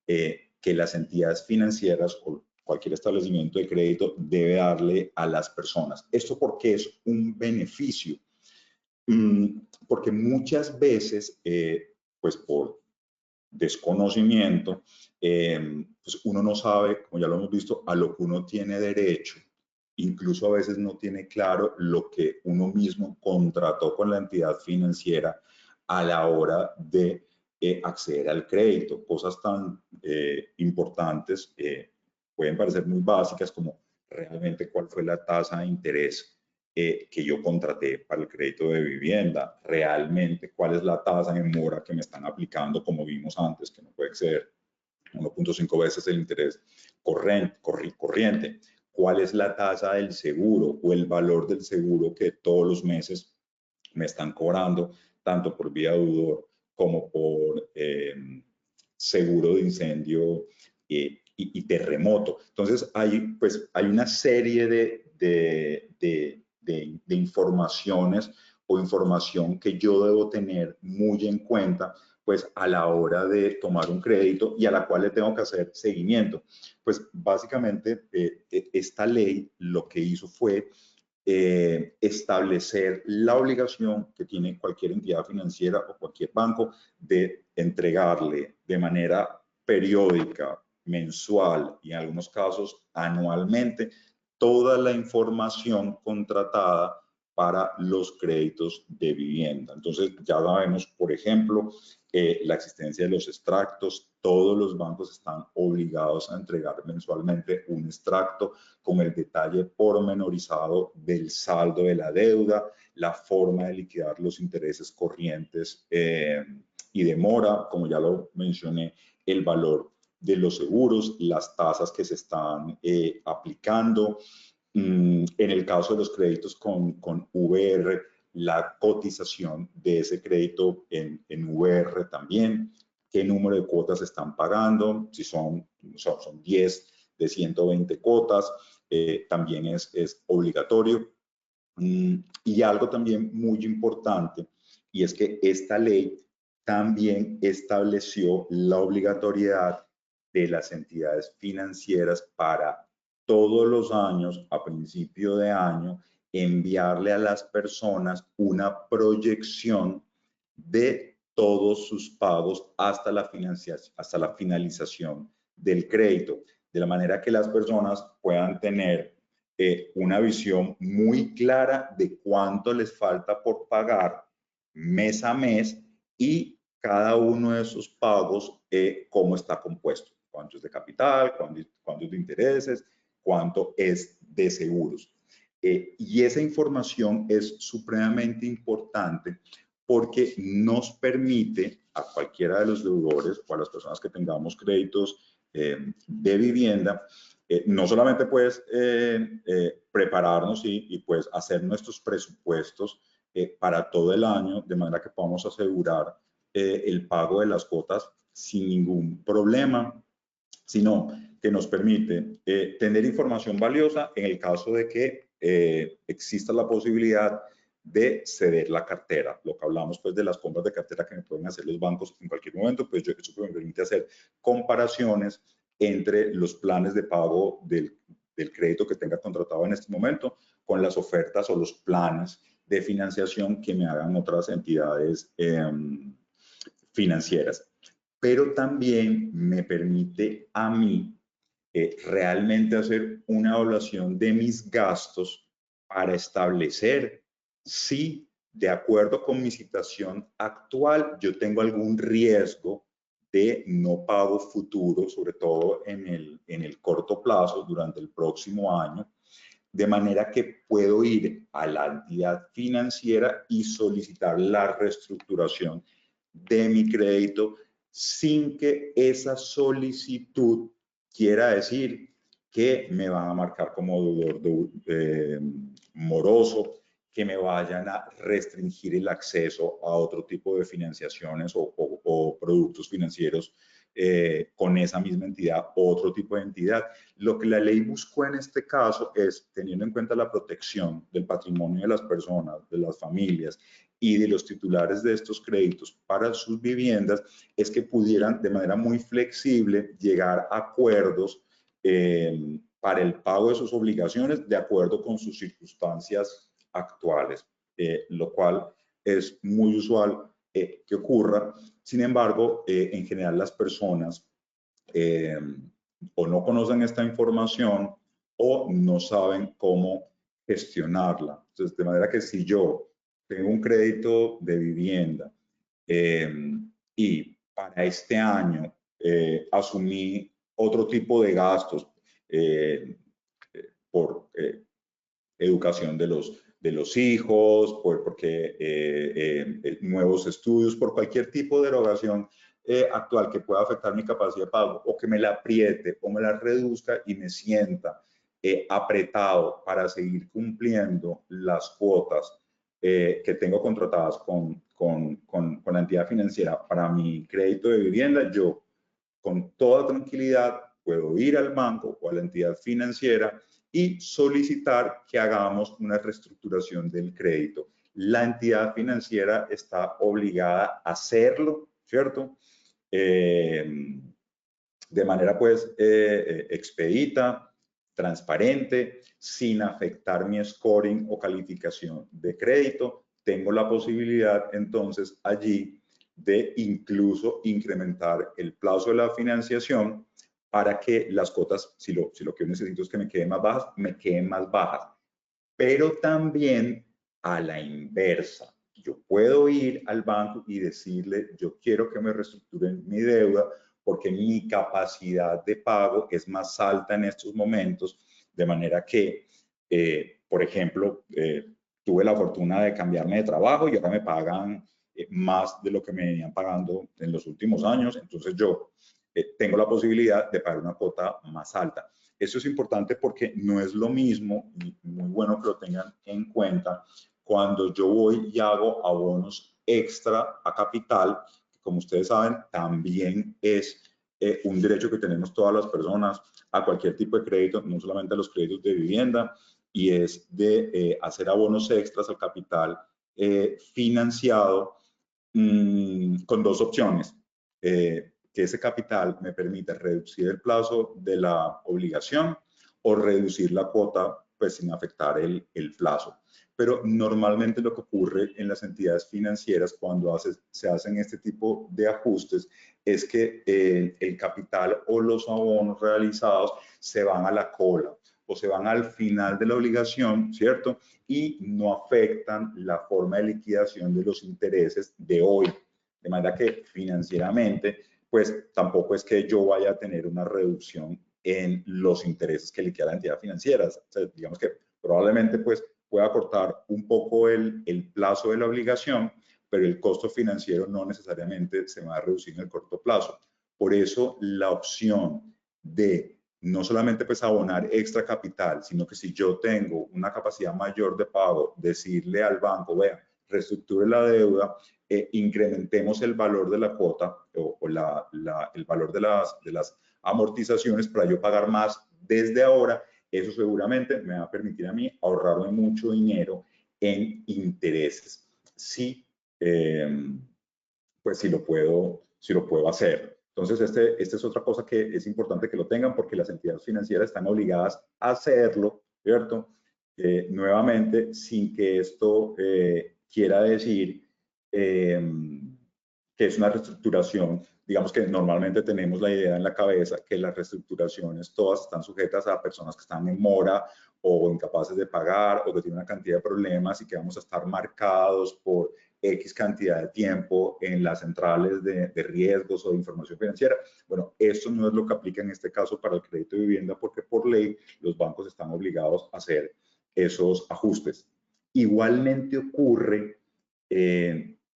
que las entidades financieras o cualquier establecimiento de crédito debe darle a las personas. ¿Esto porque es un beneficio? Porque muchas veces, pues por desconocimiento, pues uno no sabe, como ya lo hemos visto, a lo que uno tiene derecho. Incluso a veces no tiene claro lo que uno mismo contrató con la entidad financiera a la hora de acceder al crédito. Cosas tan importantes pueden parecer muy básicas como realmente cuál fue la tasa de interés que yo contraté para el crédito de vivienda, realmente cuál es la tasa de mora que me están aplicando, como vimos antes, que no puede exceder 1.5 veces el interés corriente, cuál es la tasa del seguro o el valor del seguro que todos los meses me están cobrando, tanto por vía deudor como por seguro de incendio y terremoto. Entonces, hay una serie de informaciones o información que yo debo tener muy en cuenta pues a la hora de tomar un crédito y a la cual le tengo que hacer seguimiento. Pues básicamente esta ley lo que hizo fue establecer la obligación que tiene cualquier entidad financiera o cualquier banco de entregarle de manera periódica, mensual y en algunos casos anualmente toda la información contratada para los créditos de vivienda. Entonces, ya sabemos, por ejemplo, la existencia de los extractos. Todos los bancos están obligados a entregar mensualmente un extracto con el detalle pormenorizado del saldo de la deuda, la forma de liquidar los intereses corrientes y de mora, como ya lo mencioné, el valor de los seguros, las tasas que se están aplicando. En el caso de los créditos con VR, la cotización de ese crédito en VR también, qué número de cuotas están pagando, si son 10 de 120 cuotas, también es obligatorio. Y algo también muy importante, y es que esta ley también estableció la obligatoriedad de las entidades financieras para todos los años, a principio de año, enviarle a las personas una proyección de todos sus pagos hasta la finalización del crédito, de la manera que las personas puedan tener una visión muy clara de cuánto les falta por pagar mes a mes y cada uno de esos pagos, cómo está compuesto, cuánto es de capital, cuánto es de intereses, cuánto es de seguros. Y esa información es supremamente importante porque nos permite a cualquiera de los deudores o a las personas que tengamos créditos de vivienda, no solamente pues prepararnos y pues hacer nuestros presupuestos para todo el año, de manera que podamos asegurar el pago de las cuotas sin ningún problema, sino que nos permite tener información valiosa en el caso de que exista la posibilidad de ceder la cartera. Lo que hablamos pues de las compras de cartera que me pueden hacer los bancos en cualquier momento, pues eso me permite hacer comparaciones entre los planes de pago del crédito que tenga contratado en este momento con las ofertas o los planes de financiación que me hagan otras entidades financieras. Pero también me permite a mí realmente hacer una evaluación de mis gastos para establecer si, de acuerdo con mi situación actual, yo tengo algún riesgo de no pago futuro, sobre todo en el corto plazo, durante el próximo año, de manera que puedo ir a la entidad financiera y solicitar la reestructuración de mi crédito sin que esa solicitud quiera decir que me van a marcar como deudor moroso, que me vayan a restringir el acceso a otro tipo de financiaciones o productos financieros con esa misma entidad o otro tipo de entidad. Lo que la ley buscó en este caso es, teniendo en cuenta la protección del patrimonio de las personas, de las familias y de los titulares de estos créditos para sus viviendas, es que pudieran de manera muy flexible llegar a acuerdos para el pago de sus obligaciones de acuerdo con sus circunstancias actuales, lo cual es muy usual que ocurra. Sin embargo, en general las personas o no conocen esta información o no saben cómo gestionarla. Entonces, de manera que si yo tengo un crédito de vivienda y para este año asumí otro tipo de gastos por educación de los hijos, porque nuevos estudios, por cualquier tipo de erogación actual que pueda afectar mi capacidad de pago o que me la apriete o me la reduzca y me sienta apretado para seguir cumpliendo las cuotas que tengo contratadas con la entidad financiera para mi crédito de vivienda, yo con toda tranquilidad puedo ir al banco o a la entidad financiera y solicitar que hagamos una reestructuración del crédito. La entidad financiera está obligada a hacerlo, ¿cierto? De manera pues expedita, transparente, sin afectar mi scoring o calificación de crédito. Tengo la posibilidad entonces allí de incluso incrementar el plazo de la financiación para que las cuotas, si lo que yo necesito es que me queden más bajas, me queden más bajas. Pero también a la inversa. Yo puedo ir al banco y decirle, yo quiero que me reestructuren mi deuda porque mi capacidad de pago es más alta en estos momentos, de manera que, por ejemplo, tuve la fortuna de cambiarme de trabajo y ahora me pagan más de lo que me venían pagando en los últimos años, entonces yo tengo la posibilidad de pagar una cuota más alta. Eso es importante porque no es lo mismo, y muy bueno que lo tengan en cuenta, cuando yo voy y hago abonos extra a capital, que como ustedes saben, también es un derecho que tenemos todas las personas a cualquier tipo de crédito, no solamente a los créditos de vivienda, y es de hacer abonos extras al capital financiado con dos opciones. Que ese capital me permita reducir el plazo de la obligación o reducir la cuota pues sin afectar el plazo. Pero normalmente lo que ocurre en las entidades financieras cuando se hacen este tipo de ajustes es que el capital o los abonos realizados se van a la cola o se van al final de la obligación, ¿cierto? Y no afectan la forma de liquidación de los intereses de hoy. De manera que financieramente, pues tampoco es que yo vaya a tener una reducción en los intereses que liquida la entidad financiera. O sea, digamos que probablemente pues pueda cortar un poco el plazo de la obligación, pero el costo financiero no necesariamente se va a reducir en el corto plazo. Por eso la opción de no solamente pues abonar extra capital, sino que si yo tengo una capacidad mayor de pago, decirle al banco, vea, reestructure la deuda, incrementemos el valor de la cuota o el valor de las amortizaciones para yo pagar más desde ahora, eso seguramente me va a permitir a mí ahorrarme mucho dinero en intereses. Sí, pues si lo puedo hacer. Entonces, esta es otra cosa que es importante que lo tengan porque las entidades financieras están obligadas a hacerlo, ¿cierto? Nuevamente, sin que esto quiera decir que es una reestructuración. Digamos que normalmente tenemos la idea en la cabeza que las reestructuraciones todas están sujetas a personas que están en mora o incapaces de pagar o que tienen una cantidad de problemas y que vamos a estar marcados por X cantidad de tiempo en las centrales de riesgos o de información financiera. Bueno, esto no es lo que aplica en este caso para el crédito de vivienda porque por ley los bancos están obligados a hacer esos ajustes. Igualmente ocurre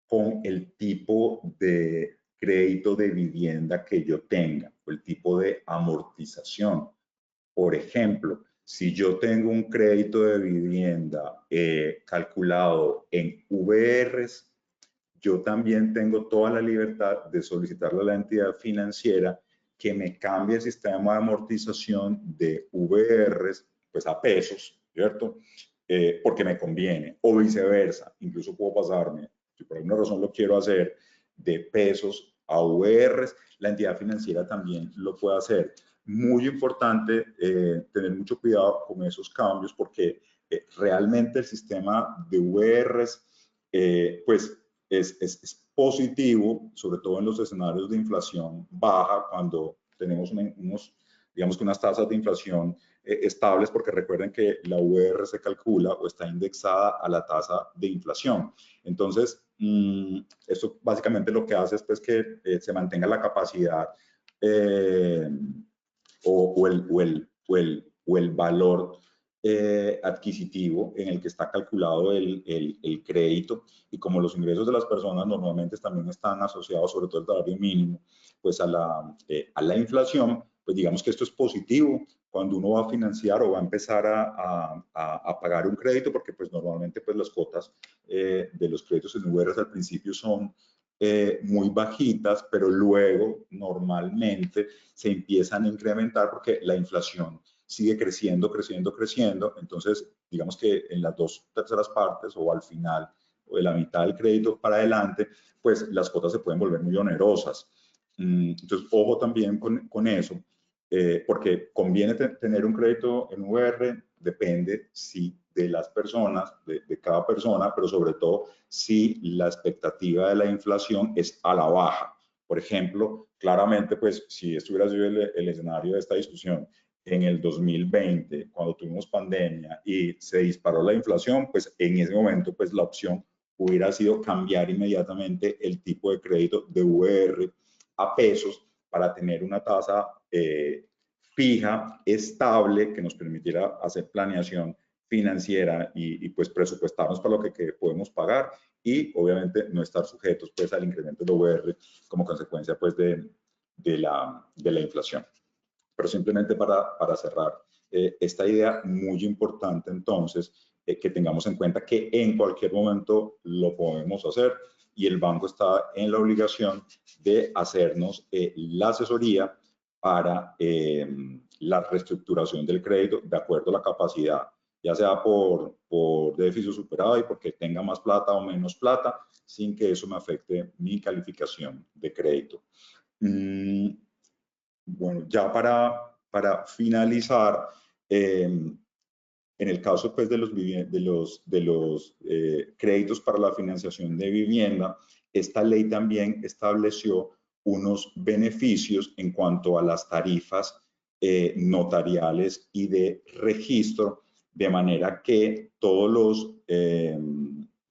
con el tipo de crédito de vivienda que yo tenga o el tipo de amortización. Por ejemplo, si yo tengo un crédito de vivienda calculado en VRs, yo también tengo toda la libertad de solicitarle a la entidad financiera que me cambie el sistema de amortización de VRs pues a pesos, ¿cierto? Porque me conviene, o viceversa, incluso puedo pasarme, si por alguna razón lo quiero hacer, de pesos a VRs, la entidad financiera también lo puede hacer. Muy importante tener mucho cuidado con esos cambios porque realmente el sistema de VRs, pues es positivo, sobre todo en los escenarios de inflación baja, cuando tenemos digamos que unas tasas de inflación estables, porque recuerden que la VR se calcula o está indexada a la tasa de inflación. Entonces, esto básicamente lo que hace es pues, que se mantenga la capacidad o el valor adquisitivo en el que está calculado el crédito, y como los ingresos de las personas normalmente también están asociados, sobre todo el salario mínimo, pues a la inflación, pues digamos que esto es positivo cuando uno va a financiar o va a empezar a pagar un crédito, porque pues normalmente pues las cuotas de los créditos en VR al principio son muy bajitas, pero luego normalmente se empiezan a incrementar porque la inflación sigue creciendo, creciendo, creciendo. Entonces, digamos que en las 2/3 partes o al final o de la mitad del crédito para adelante, pues las cuotas se pueden volver muy onerosas. Entonces, ojo también con eso, porque conviene tener un crédito en VR, depende sí de las personas, de cada persona, pero sobre todo si la expectativa de la inflación es a la baja. Por ejemplo, claramente, pues si estuviera sido el escenario de esta discusión en el 2020, cuando tuvimos pandemia y se disparó la inflación, pues en ese momento, pues la opción hubiera sido cambiar inmediatamente el tipo de crédito de VR a pesos para tener una tasa fija, estable, que nos permitiera hacer planeación financiera y pues presupuestarnos para lo que podemos pagar, y obviamente no estar sujetos pues al incremento de VR como consecuencia pues de la inflación. Pero simplemente para cerrar esta idea muy importante, entonces, que tengamos en cuenta que en cualquier momento lo podemos hacer, y el banco está en la obligación de hacernos la asesoría para la reestructuración del crédito de acuerdo a la capacidad, ya sea por déficit superado y porque tenga más plata o menos plata, sin que eso me afecte mi calificación de crédito. Bueno, ya para finalizar, en el caso pues, de los créditos para la financiación de vivienda, esta ley también estableció unos beneficios en cuanto a las tarifas notariales y de registro, de manera que todos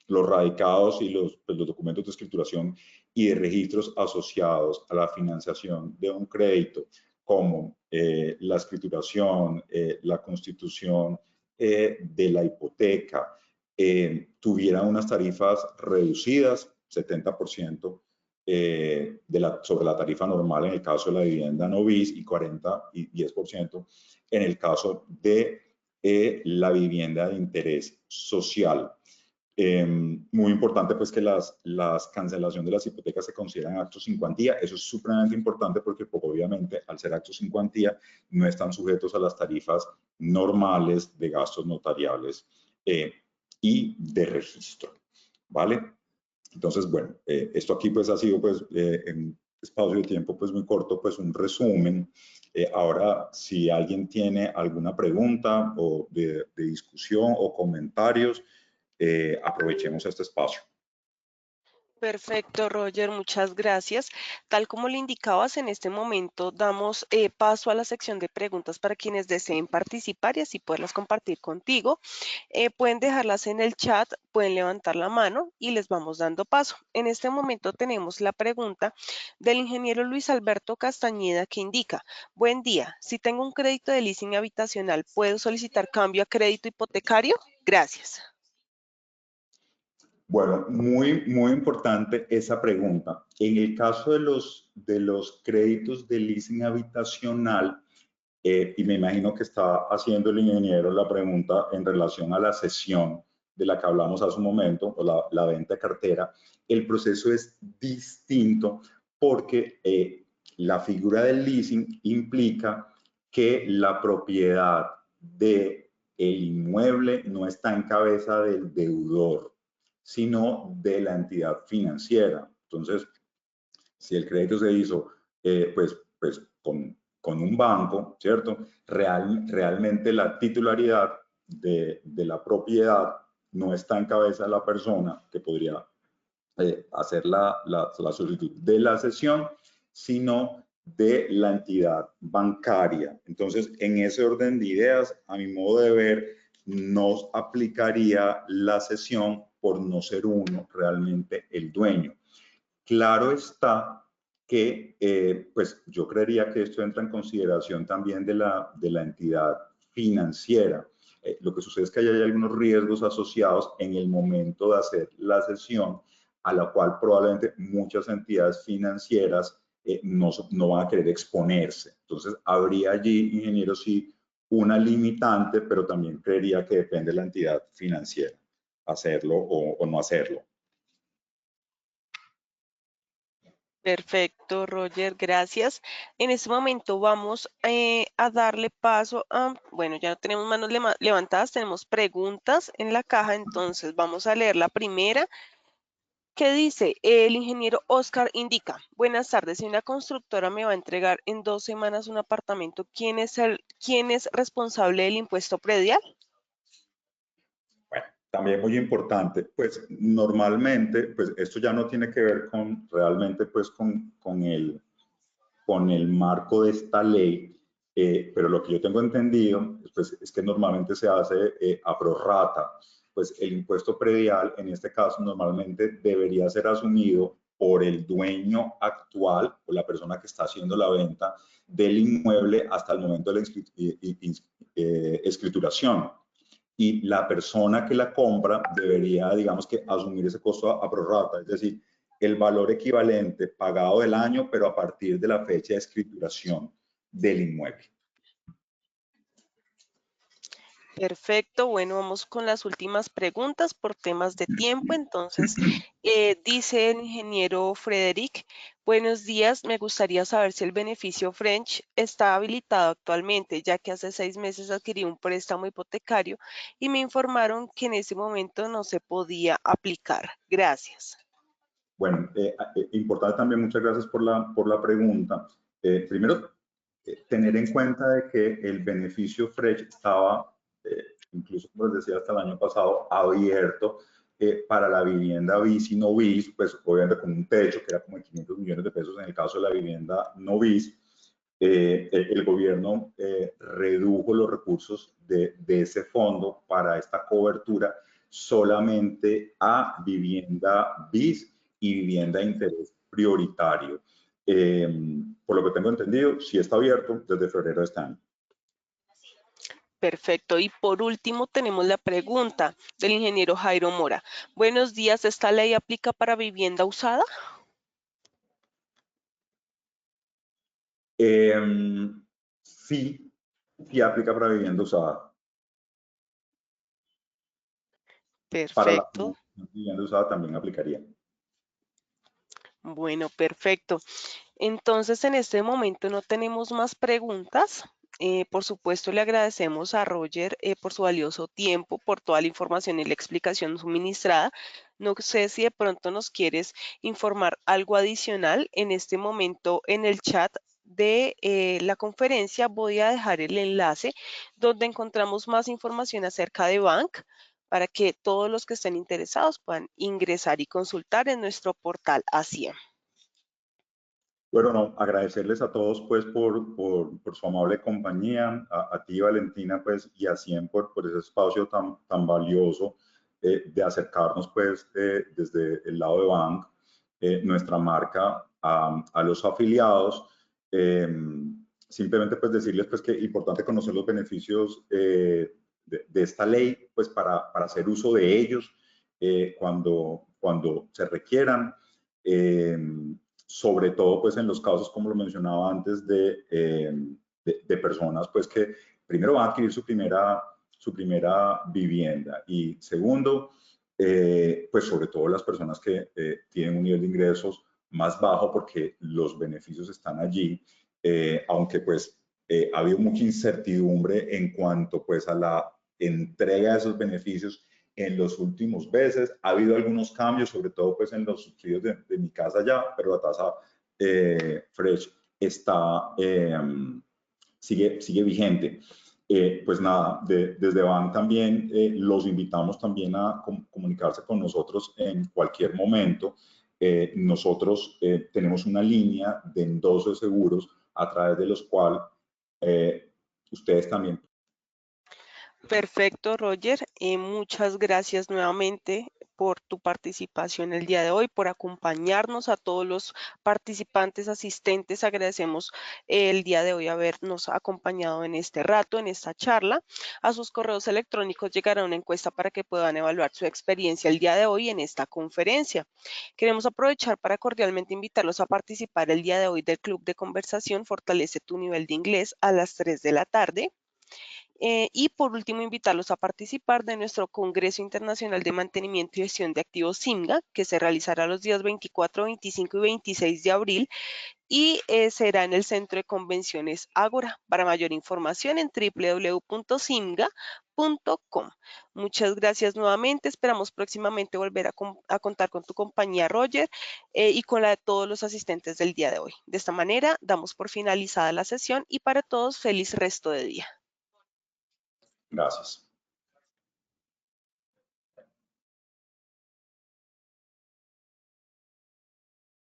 los radicados y pues, los documentos de escrituración y de registros asociados a la financiación de un crédito, como la escrituración, la constitución de la hipoteca, tuvieran unas tarifas reducidas, 70% sobre la tarifa normal en el caso de la vivienda no bis, y 40 y 10% en el caso de la vivienda de interés social. Muy importante pues que las cancelaciones de las hipotecas se consideran actos sin cuantía. Eso es supremamente importante porque pues, obviamente al ser actos sin cuantía no están sujetos a las tarifas normales de gastos notariales y de registro, ¿vale? Entonces, bueno, esto aquí pues ha sido pues en espacio de tiempo pues muy corto, pues un resumen. Ahora, si alguien tiene alguna pregunta o de discusión o comentarios, aprovechemos este espacio. Perfecto, Roger, muchas gracias. Tal como le indicabas, en este momento damos paso a la sección de preguntas para quienes deseen participar y así poderlas compartir contigo. Pueden dejarlas en el chat, pueden levantar la mano y les vamos dando paso. En este momento tenemos la pregunta del ingeniero Luis Alberto Castañeda que indica: buen día, si tengo un crédito de leasing habitacional, ¿puedo solicitar cambio a crédito hipotecario? Gracias. Bueno, muy importante esa pregunta. En el caso de los créditos de leasing habitacional, y me imagino que está haciendo el ingeniero la pregunta en relación a la cesión de la que hablamos hace un momento, o la venta de cartera, el proceso es distinto porque la figura del leasing implica que la propiedad del inmueble no está en cabeza del deudor, sino de la entidad financiera. Entonces, si el crédito se hizo pues con un banco, ¿cierto? Realmente la titularidad de la propiedad no está en cabeza de la persona que podría hacer la solicitud de la cesión, sino de la entidad bancaria. Entonces, en ese orden de ideas, a mi modo de ver, no aplicaría la cesión por no ser uno realmente el dueño. Claro está que, pues yo creería que esto entra en consideración también de la entidad financiera. Lo que sucede es que hay algunos riesgos asociados en el momento de hacer la cesión, a la cual probablemente muchas entidades financieras no van a querer exponerse. Entonces, habría allí, ingeniero, sí, una limitante, pero también creería que depende de la entidad financiera hacerlo o no hacerlo. Perfecto, Roger, gracias. En este momento vamos a darle paso a, bueno, ya no tenemos manos levantadas, tenemos preguntas en la caja, entonces vamos a leer la primera. ¿Qué dice? El ingeniero Oscar indica, buenas tardes, si una constructora me va a entregar en 2 semanas un apartamento, ¿quién es responsable del impuesto predial? Bueno, también muy importante, pues normalmente, pues esto ya no tiene que ver con realmente pues con el marco de esta ley, pero lo que yo tengo entendido pues, es que normalmente se hace a prorrata, pues el impuesto predial en este caso normalmente debería ser asumido por el dueño actual o la persona que está haciendo la venta del inmueble hasta el momento de la escrituración. Y la persona que la compra debería, digamos que, asumir ese costo a prorrata, es decir, el valor equivalente pagado del año, pero a partir de la fecha de escrituración del inmueble. Perfecto, bueno, vamos con las últimas preguntas por temas de tiempo. Entonces, dice el ingeniero Frederic, buenos días, me gustaría saber si el beneficio French está habilitado actualmente, ya que hace 6 meses adquirí un préstamo hipotecario y me informaron que en ese momento no se podía aplicar. Gracias. Bueno, importante también, muchas gracias por la pregunta. Primero, tener en cuenta de que el beneficio Fresh estaba, incluso como les decía, hasta el año pasado, abierto para la vivienda BIS y no BIS, pues obviamente con un techo que era como de 500 millones de pesos en el caso de la vivienda no BIS. El gobierno redujo los recursos de ese fondo para esta cobertura solamente a vivienda BIS y vivienda de interés prioritario. Por lo que tengo entendido, sí está abierto desde febrero de este año. Perfecto. Y por último tenemos la pregunta del ingeniero Jairo Mora. Buenos días, ¿esta ley aplica para vivienda usada? Sí, sí aplica para vivienda usada. Para la Perfecto. vivienda usada también aplicaría. Bueno, perfecto. Entonces, en este momento no tenemos más preguntas. Por supuesto, le agradecemos a Roger por su valioso tiempo, por toda la información y la explicación suministrada. No sé si de pronto nos quieres informar algo adicional. En este momento, en el chat de la conferencia, voy a dejar el enlace donde encontramos más información acerca de Bank para que todos los que estén interesados puedan ingresar y consultar en nuestro portal Hacienda. Bueno, no, agradecerles a todos pues por su amable compañía, a ti Valentina pues y a Cien por ese espacio tan valioso de acercarnos pues desde el lado de Bank, nuestra marca a los afiliados. Simplemente pues decirles pues que es importante conocer los beneficios de esta ley pues para hacer uso de ellos cuando se requieran. Sobre todo pues en los casos, como lo mencionaba antes, de personas pues que primero van a adquirir su primera vivienda y segundo, pues sobre todo las personas que tienen un nivel de ingresos más bajo porque los beneficios están allí, aunque pues ha habido mucha incertidumbre en cuanto pues a la entrega de esos beneficios en los últimos meses. Ha habido algunos cambios, sobre todo pues en los subsidios de mi casa ya, pero la tasa Fresh está, sigue vigente. Pues nada, desde BAN también los invitamos también a comunicarse con nosotros en cualquier momento. Nosotros tenemos una línea de endoso de seguros a través de los cuales ustedes también. Perfecto, Roger. Muchas gracias nuevamente por tu participación el día de hoy, por acompañarnos a todos los participantes asistentes. Agradecemos el día de hoy habernos acompañado en este rato, en esta charla. A sus correos electrónicos llegará una encuesta para que puedan evaluar su experiencia el día de hoy en esta conferencia. Queremos aprovechar para cordialmente invitarlos a participar el día de hoy del Club de Conversación Fortalece tu nivel de inglés a las 3 de la tarde. Y por último, invitarlos a participar de nuestro Congreso Internacional de Mantenimiento y Gestión de Activos SIMGA, que se realizará los días 24, 25 y 26 de abril y será en el Centro de Convenciones Ágora. Para mayor información en www.simga.com. Muchas gracias nuevamente. Esperamos próximamente volver a contar con tu compañía, Roger, y con la de todos los asistentes del día de hoy. De esta manera, damos por finalizada la sesión y para todos, feliz resto de día. Gracias.